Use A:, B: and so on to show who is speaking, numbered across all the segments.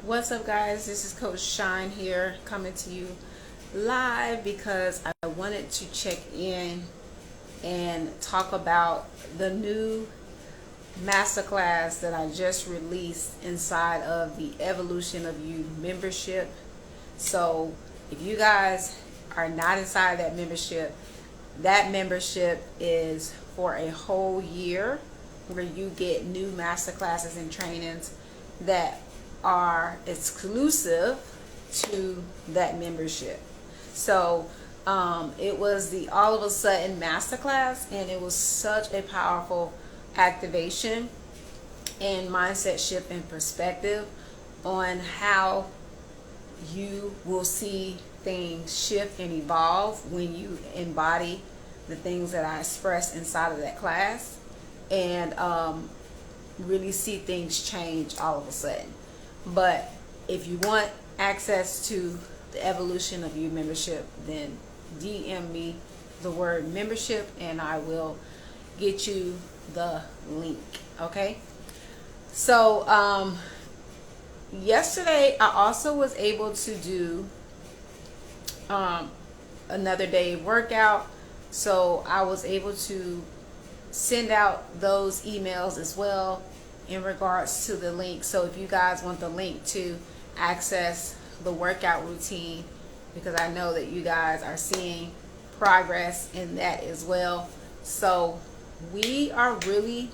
A: What's up, guys? This is Coach Shine here, coming to you live because I wanted to check in and talk about the new masterclass that I just released inside of the Evolution of You membership. So, if you guys are not inside that membership is for a whole year where you get new masterclasses and trainings that are exclusive to that membership. So it was the All of a Sudden Masterclass, and it was such a powerful activation and mindset shift and perspective on how you will see things shift and evolve when you embody the things that I expressed inside of that class, and really see things change all of a sudden. But if you want access to the Evolution of You membership, then DM me the word membership and I will get you the link. Okay? So yesterday I also was able to do another day workout. So I was able to send out those emails as well in regards to the link. So if you guys want the link to access the workout routine, because I know that you guys are seeing progress in that as well. So we are really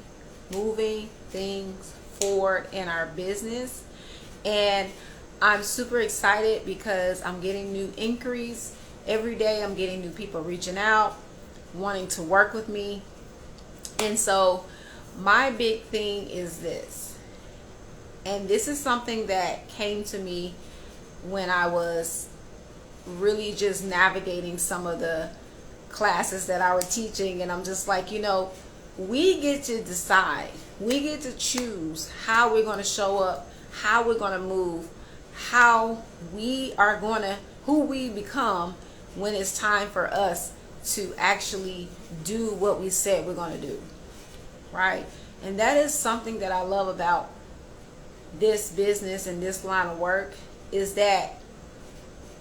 A: moving things forward in our business, and I'm super excited because I'm getting new inquiries every day. I'm getting new people reaching out, wanting to work with me. And so my big thing is this, and this is something that came to me when I was really just navigating some of the classes that I was teaching, and I'm just like, we get to decide, we get to choose how we're going to show up, how we're going to move, how we are going to, who we become when it's time for us to actually do what we said we're going to do. Right? And that is something that I love about this business and this line of work, is that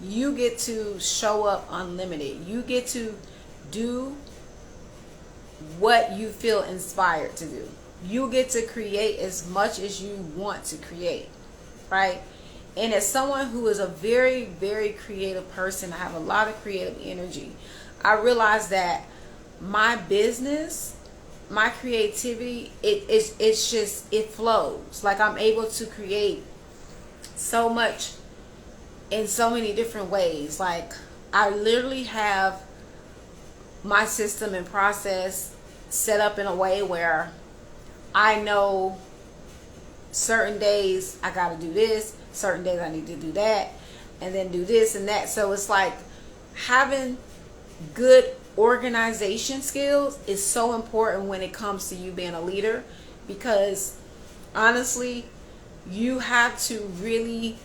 A: you get to show up unlimited. You get to do what you feel inspired to do. You get to create as much as you want to create. Right? And as someone who is a very, very creative person, I have a lot of creative energy. I realize that my business, my creativity, it flows. Like, I'm able to create so much in so many different ways. Like, I literally have my system and process set up in a way where I know certain days I got to do this, certain days I need to do that, and then do this and that. So it's like having good organization skills is so important when it comes to you being a leader, because honestly, you have to really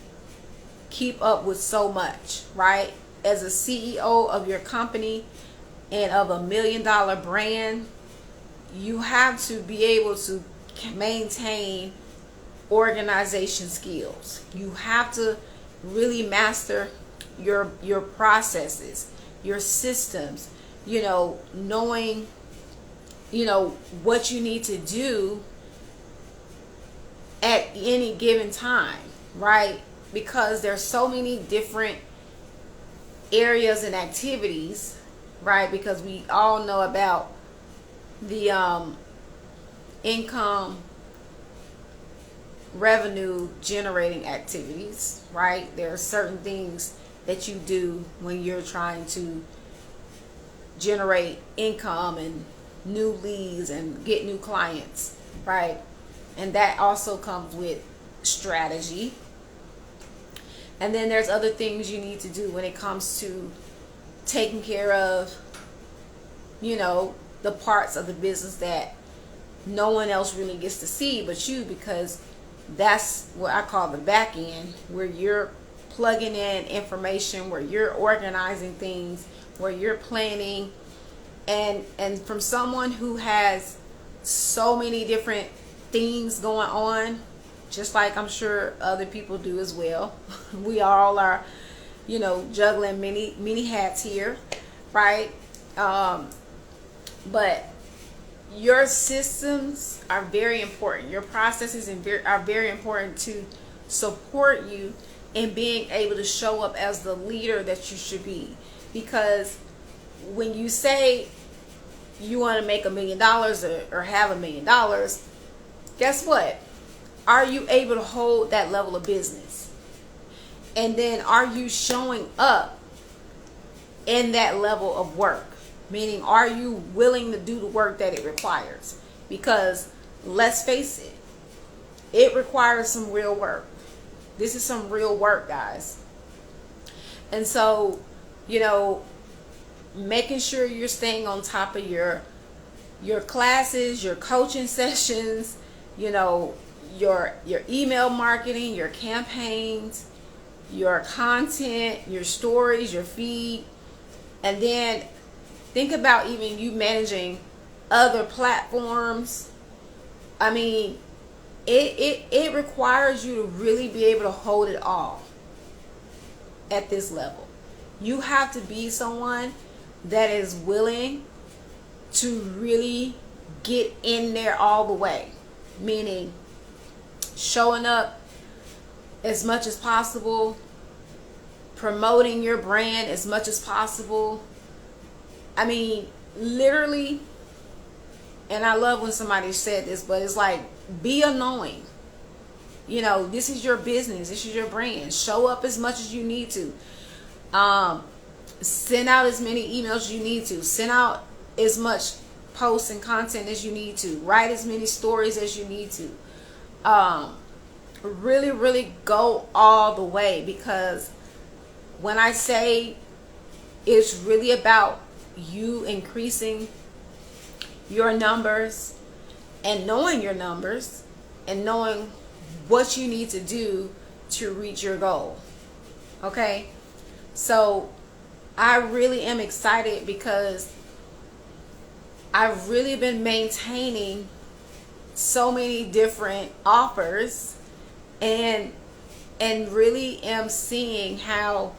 A: keep up with so much, right? As a CEO of your company and of $1 million brand, you have to be able to maintain organization skills. You have to really master your processes, your systems, knowing, what you need to do at any given time, right? Because there's so many different areas and activities, right? Because we all know about the income revenue generating activities, right? There are certain things that you do when you're trying to generate income and new leads and get new clients, right? And that also comes with strategy. And then there's other things you need to do when it comes to taking care of, the parts of the business that no one else really gets to see but you, because that's what I call the back end, where you're plugging in information, where you're organizing things, where you're planning. And from someone who has so many different things going on, just like I'm sure other people do as well. We all are, juggling many hats here, right? But your systems are very important. Your processes are very important to support you in being able to show up as the leader that you should be. Because when you say you want to make $1 million or have $1 million, guess what? Are you able to hold that level of business? And then are you showing up in that level of work? Meaning, are you willing to do the work that it requires? Because let's face it, it requires some real work. This is some real work, guys. And so, making sure you're staying on top of your classes, your coaching sessions, your email marketing, your campaigns, your content, your stories, your feed. And then think about even you managing other platforms. I mean, it requires you to really be able to hold it all at this level. You have to be someone that is willing to really get in there all the way. Meaning showing up as much as possible, promoting your brand as much as possible. I mean, literally, and I love when somebody said this, but it's like, be annoying. This is your business. This is your brand. Show up as much as you need to. Send out as many emails as you need to. Send out as much posts and content as you need to. Write as many stories as you need to. Really, really go all the way, because when I say it's really about you increasing your numbers and knowing your numbers and knowing what you need to do to reach your goal. Okay? So I really am excited because I've really been maintaining so many different offers and really am seeing how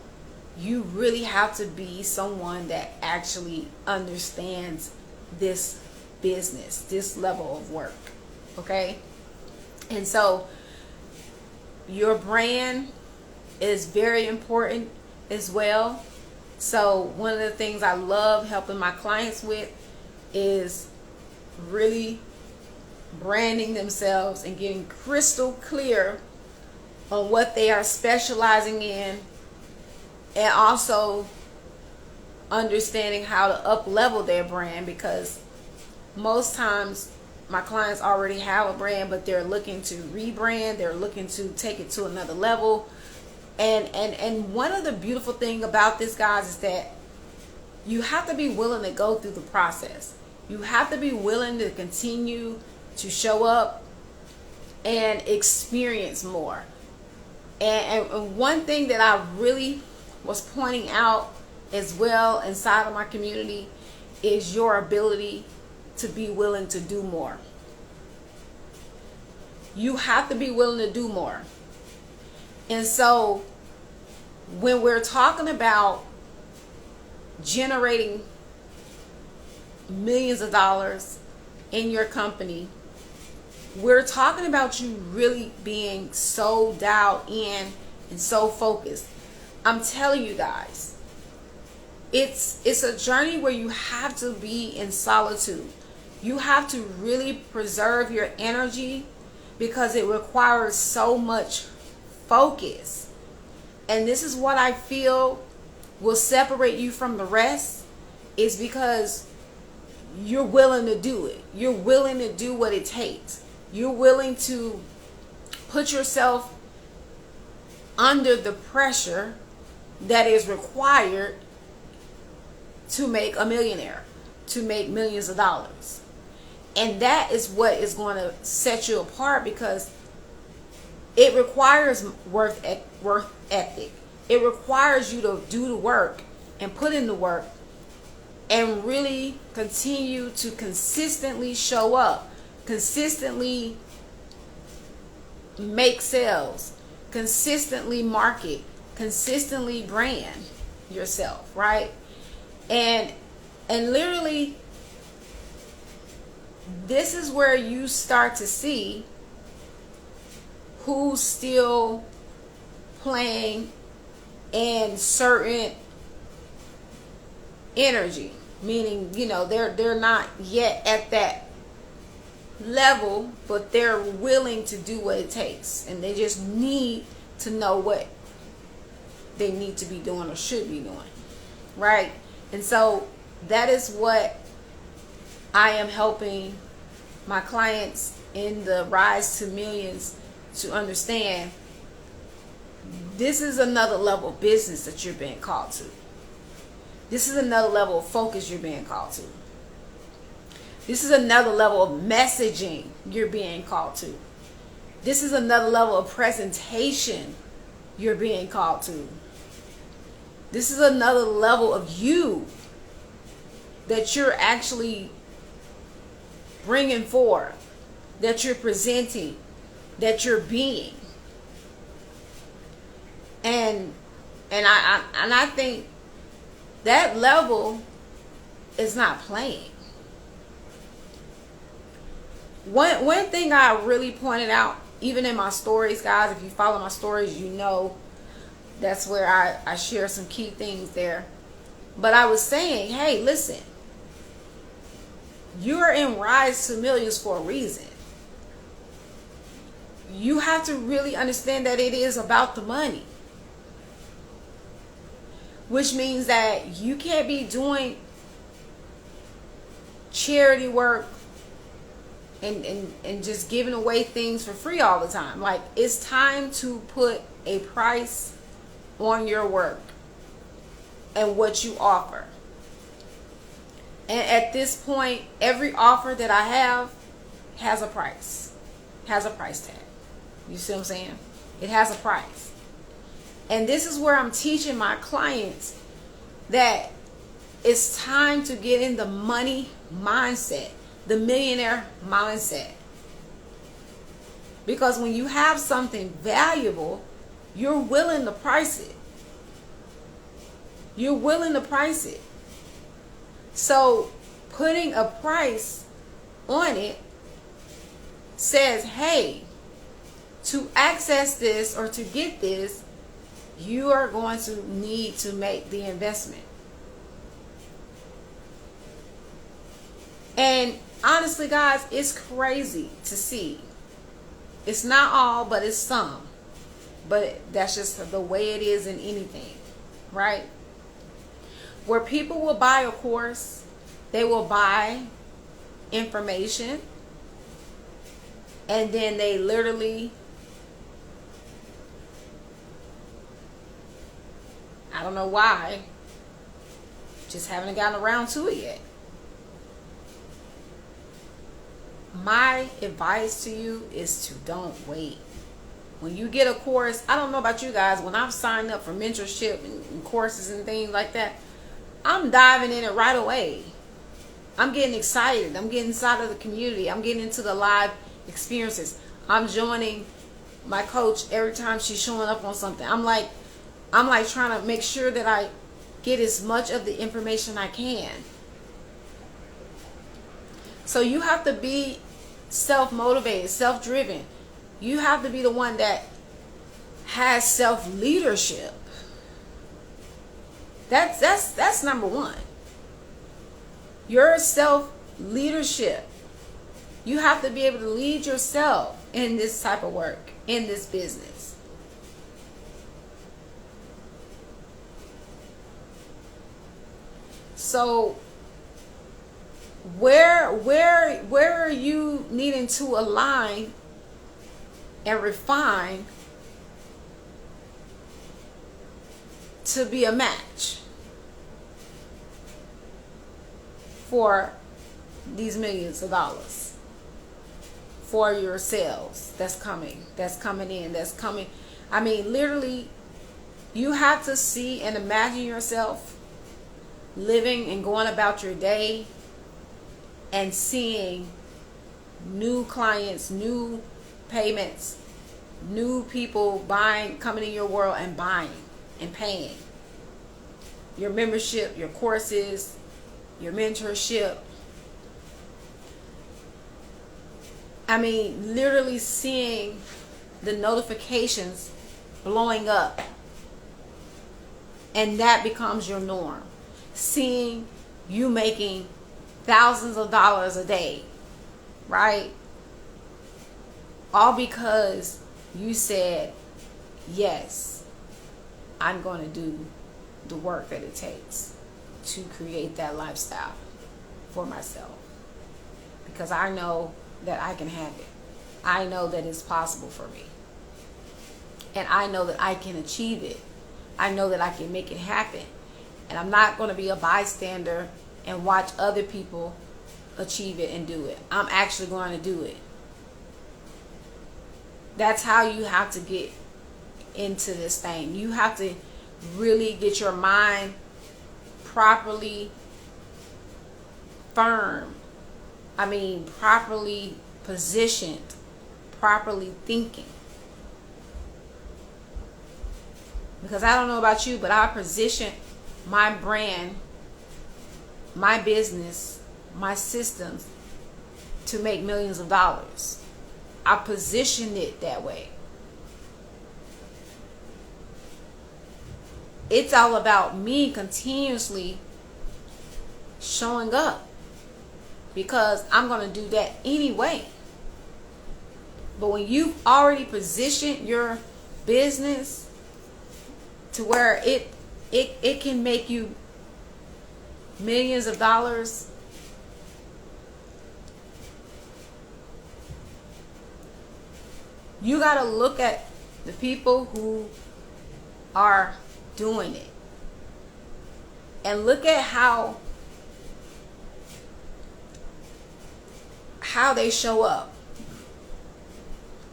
A: you really have to be someone that actually understands this business, this level of work. Okay? And so your brand is very important as well. So one of the things I love helping my clients with is really branding themselves and getting crystal clear on what they are specializing in, and also understanding how to up level their brand, because most times my clients already have a brand, but they're looking to rebrand, they're looking to take it to another level. And one of the beautiful thing about this, guys, is that you have to be willing to go through the process. You have to be willing to continue to show up and experience more. And one thing that I really was pointing out as well inside of my community is your ability to be willing to do more. You have to be willing to do more. And so when we're talking about generating millions of dollars in your company, we're talking about you really being so dialed in and so focused. I'm telling you guys, it's a journey where you have to be in solitude. You have to really preserve your energy because it requires so much focus. And this is what I feel will separate you from the rest, is because you're willing to do it. You're willing to do what it takes. You're willing to put yourself under the pressure that is required to make a millionaire, to make millions of dollars. And that is what is going to set you apart, because it requires work ethic. It requires you to do the work and put in the work and really continue to consistently show up, consistently make sales, consistently market, consistently brand yourself, right? And literally, this is where you start to see who's still playing in certain energy, meaning, they're not yet at that level, but they're willing to do what it takes, and they just need to know what they need to be doing or should be doing, right? And so that is what I am helping my clients in the Rise to Millions to understand. This is another level of business that you're being called to. This is another level of focus you're being called to. This is another level of messaging you're being called to. This is another level of presentation you're being called to. This is another level of you that you're actually bringing forth, that you're presenting, that you're being. And I think that level is not playing. One thing I really pointed out, even in my stories, guys, if you follow my stories, you know that's where I share some key things there. But I was saying, hey, listen, you're in Rise to Millions for a reason. You have to really understand that it is about the money. Which means that you can't be doing charity work and just giving away things for free all the time. Like, it's time to put a price on your work and what you offer. And at this point, every offer that I have has a price. Has a price tag. You see what I'm saying? It has a price. And this is where I'm teaching my clients that it's time to get in the money mindset, the millionaire mindset. Because when you have something valuable, you're willing to price it. You're willing to price it. So putting a price on it says, hey, to access this or to get this, you are going to need to make the investment. And honestly, guys, it's crazy to see. It's not all, but it's some. But that's just the way it is in anything, right? Where people will buy a course, they will buy information, and then they literally, I don't know why, just haven't gotten around to it yet. My advice to you is to don't wait. When you get a course, I don't know about you guys, when I've signed up for mentorship and courses and things like that, I'm diving in it right away. I'm getting excited. I'm getting inside of the community. I'm getting into the live experiences. I'm joining my coach every time she's showing up on something. I'm like trying to make sure that I get as much of the information I can. So you have to be self-motivated, self-driven. You have to be the one that has self-leadership. That's number one. Your self-leadership. You have to be able to lead yourself in this type of work, in this business. So where are you needing to align and refine to be a match for these millions of dollars, for your sales that's coming in. I mean, literally, you have to see and imagine yourself living and going about your day and seeing new clients, new payments new people coming in your world and buying and paying. Your membership, your courses, your mentorship. I mean, literally seeing the notifications blowing up. And that becomes your norm. Seeing you making thousands of dollars a day, right? All because you said, yes, I'm going to do the work that it takes to create that lifestyle for myself. Because I know that I can have it. I know that it's possible for me. And I know that I can achieve it. I know that I can make it happen. And I'm not going to be a bystander and watch other people achieve it and do it. I'm actually going to do it. That's how you have to get into this thing. You have to really get your mind properly firm. I mean, properly positioned, properly thinking. Because I don't know about you, but I position my brand, my business, my systems to make millions of dollars. I position it that way. It's all about me continuously showing up, because I'm going to do that anyway. But when you've already positioned your business to where it can make you millions of dollars, you got to look at the people who are doing it and look at how they show up.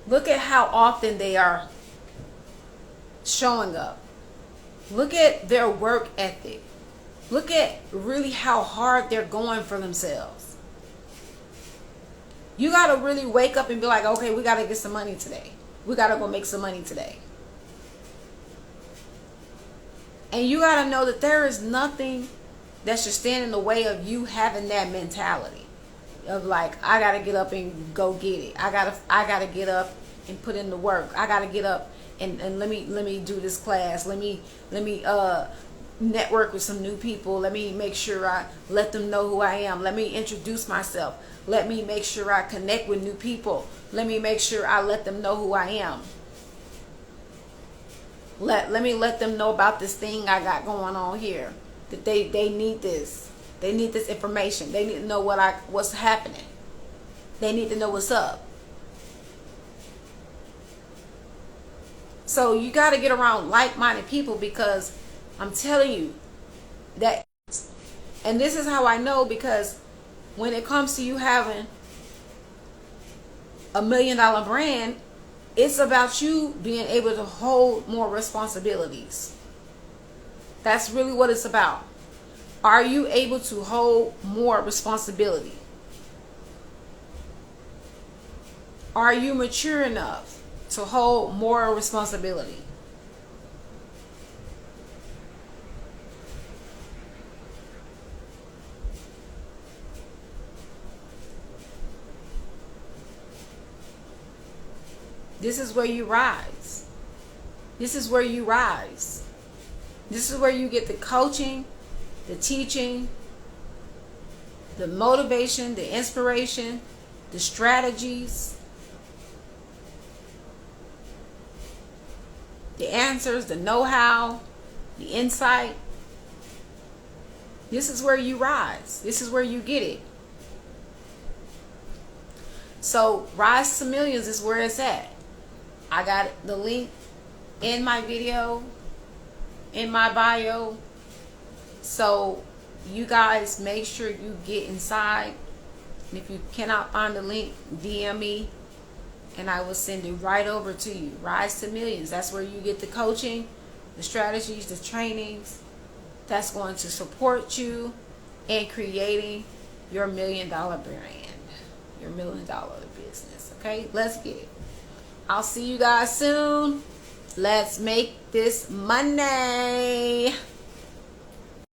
A: Look at how often they are showing up. Look at their work ethic. Look at really how hard they're going for themselves. You got to really wake up and be like, okay, we got to get some money today. We got to go make some money today. And you got to know that there is nothing that should stand in the way of you having that mentality of like, I got to get up and go get it. I got to get up and put in the work. I got to get up and let me do this class. Let me network with some new people. Let me make sure I let them know who I am. Let me introduce myself. Let me make sure I connect with new people. Let me make sure I let them know who I am. Let me let them know about this thing I got going on here. That they need this. They need this information. They need to know what's happening. They need to know what's up. So you got to get around like-minded people, because I'm telling you that, and this is how I know, because when it comes to you having $1 million brand, it's about you being able to hold more responsibilities. That's really what it's about. Are you able to hold more responsibility? Are you mature enough to hold more responsibility? This is where you rise. This is where you rise. This is where you get the coaching, the teaching, the motivation, the inspiration, the strategies, the answers, the know-how, the insight. This is where you rise. This is where you get it. So Rise to Millions is where it's at. I got the link in my video, in my bio. So you guys make sure you get inside. And if you cannot find the link, DM me and I will send it right over to you. Rise to Millions. That's where you get the coaching, the strategies, the trainings that's going to support you in creating your $1 million brand, your $1 million business. Okay, let's get it. I'll see you guys soon. Let's make this money.